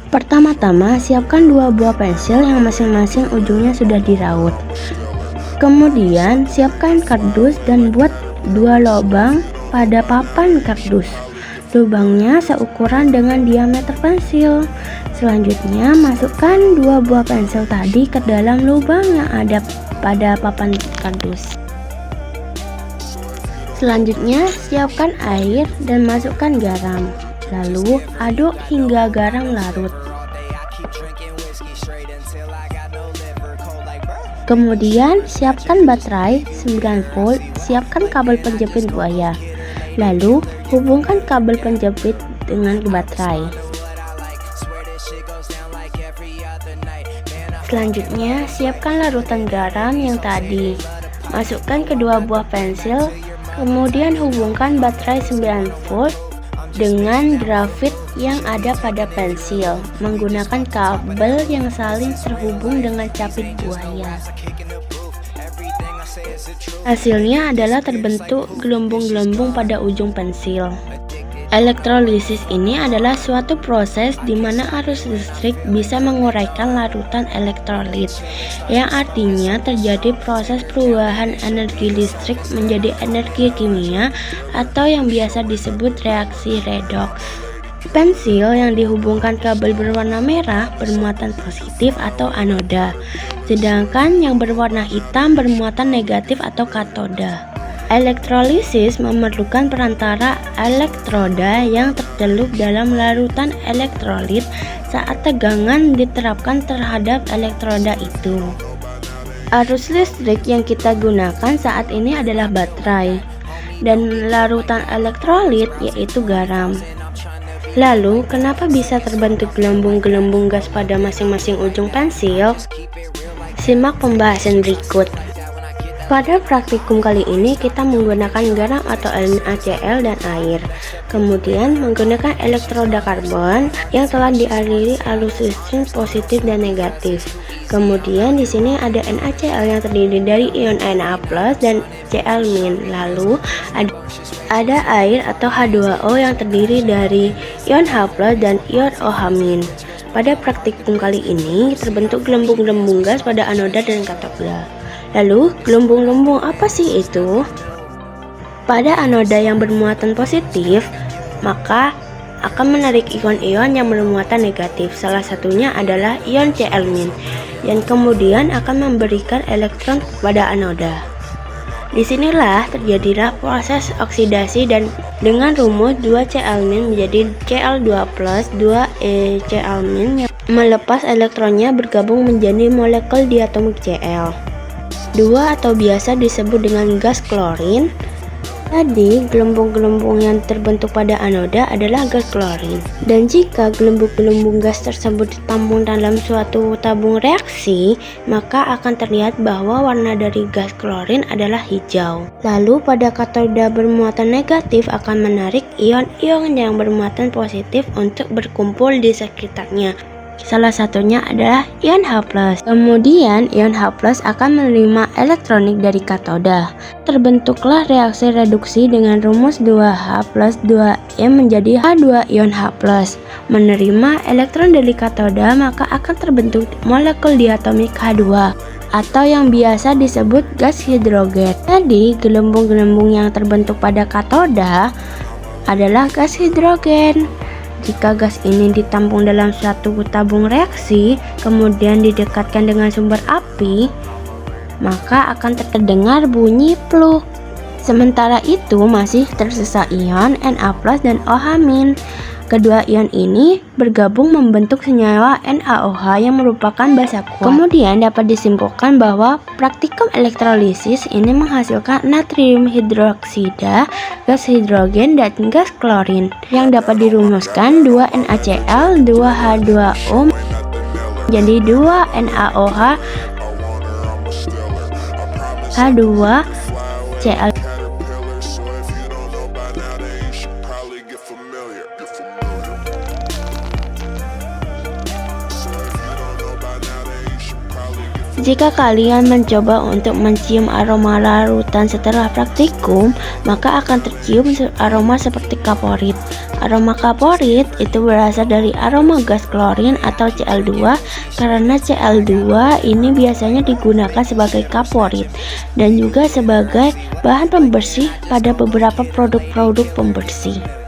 Pertama-tama, siapkan dua buah pensil yang masing-masing ujungnya sudah diraut. Kemudian, siapkan kardus dan buat dua lubang pada papan kardus. Lubangnya seukuran dengan diameter pensil. Selanjutnya, masukkan dua buah pensil tadi ke dalam lubang yang ada pada papan kardus. Selanjutnya, siapkan air dan masukkan garam. Lalu, aduk hingga garam larut. Kemudian, siapkan baterai 9 volt, siapkan kabel penjepit buaya. Lalu, hubungkan kabel penjepit dengan baterai. Selanjutnya, siapkan larutan garam yang tadi. Masukkan kedua buah pensil, kemudian hubungkan baterai 9 volt dengan grafit yang ada pada pensil menggunakan kabel yang saling terhubung dengan capit buaya. Hasilnya adalah terbentuk gelembung-gelembung pada ujung pensil. Elektrolisis ini adalah suatu proses di mana arus listrik bisa menguraikan larutan elektrolit, yang artinya terjadi proses perubahan energi listrik menjadi energi kimia atau yang biasa disebut reaksi redoks. Pensil yang dihubungkan kabel berwarna merah bermuatan positif atau anoda, sedangkan yang berwarna hitam bermuatan negatif atau katoda. Elektrolisis memerlukan perantara elektroda yang tercelup dalam larutan elektrolit saat tegangan diterapkan terhadap elektroda itu. Arus listrik yang kita gunakan saat ini adalah baterai dan larutan elektrolit yaitu garam. Lalu, kenapa bisa terbentuk gelembung-gelembung gas pada masing-masing ujung pensil? Simak pembahasan berikut. Pada praktikum kali ini kita menggunakan garam atau NaCl dan air. Kemudian menggunakan elektroda karbon yang telah dialiri arus listrik positif dan negatif. Kemudian di sini ada NaCl yang terdiri dari ion Na+ dan Cl-. Lalu ada air atau H2O yang terdiri dari ion H+ dan ion OH-. Pada praktikum kali ini terbentuk gelembung-gelembung gas pada anoda dan katoda. Lalu, gelembung-gelembung apa sih itu? Pada anoda yang bermuatan positif, maka akan menarik ion-ion yang bermuatan negatif. Salah satunya adalah ion Cl- yang kemudian akan memberikan elektron kepada anoda. Disinilah terjadilah proses oksidasi dan dengan rumus 2Cl- menjadi Cl2+, 2Cl- yang melepas elektronnya bergabung menjadi molekul diatomik Cl. 2 atau biasa disebut dengan gas klorin. Tadi, gelembung-gelembung yang terbentuk pada anoda adalah gas klorin. Dan jika gelembung-gelembung gas tersebut ditampung dalam suatu tabung reaksi, maka akan terlihat bahwa warna dari gas klorin adalah hijau. Lalu pada katoda bermuatan negatif akan menarik ion-ion yang bermuatan positif untuk berkumpul di sekitarnya. Salah satunya adalah ion H+. Kemudian ion H+ akan menerima elektronik dari katoda. Terbentuklah reaksi reduksi dengan rumus 2H plus 2E menjadi H2 ion H+. Menerima elektron dari katoda, maka akan terbentuk molekul diatomik H2 atau yang biasa disebut gas hidrogen. Jadi, gelembung-gelembung yang terbentuk pada katoda adalah gas hidrogen. Jika gas ini ditampung dalam suatu tabung reaksi, kemudian didekatkan dengan sumber api, maka akan terdengar bunyi pluk. Sementara itu masih tersisa ion Na+ dan OH-. Kedua ion ini bergabung membentuk senyawa NaOH yang merupakan basa kuat. Kemudian dapat disimpulkan bahwa praktikum elektrolisis ini menghasilkan natrium hidroksida, gas hidrogen, dan gas klorin yang dapat dirumuskan 2 NaCl, 2 H2O menjadi 2 NaOH, H2Cl. Jika kalian mencoba untuk mencium aroma larutan setelah praktikum, maka akan tercium aroma seperti kaporit. Aroma kaporit itu berasal dari aroma gas klorin atau Cl2, karena Cl2 ini biasanya digunakan sebagai kaporit dan juga sebagai bahan pembersih pada beberapa produk-produk pembersih.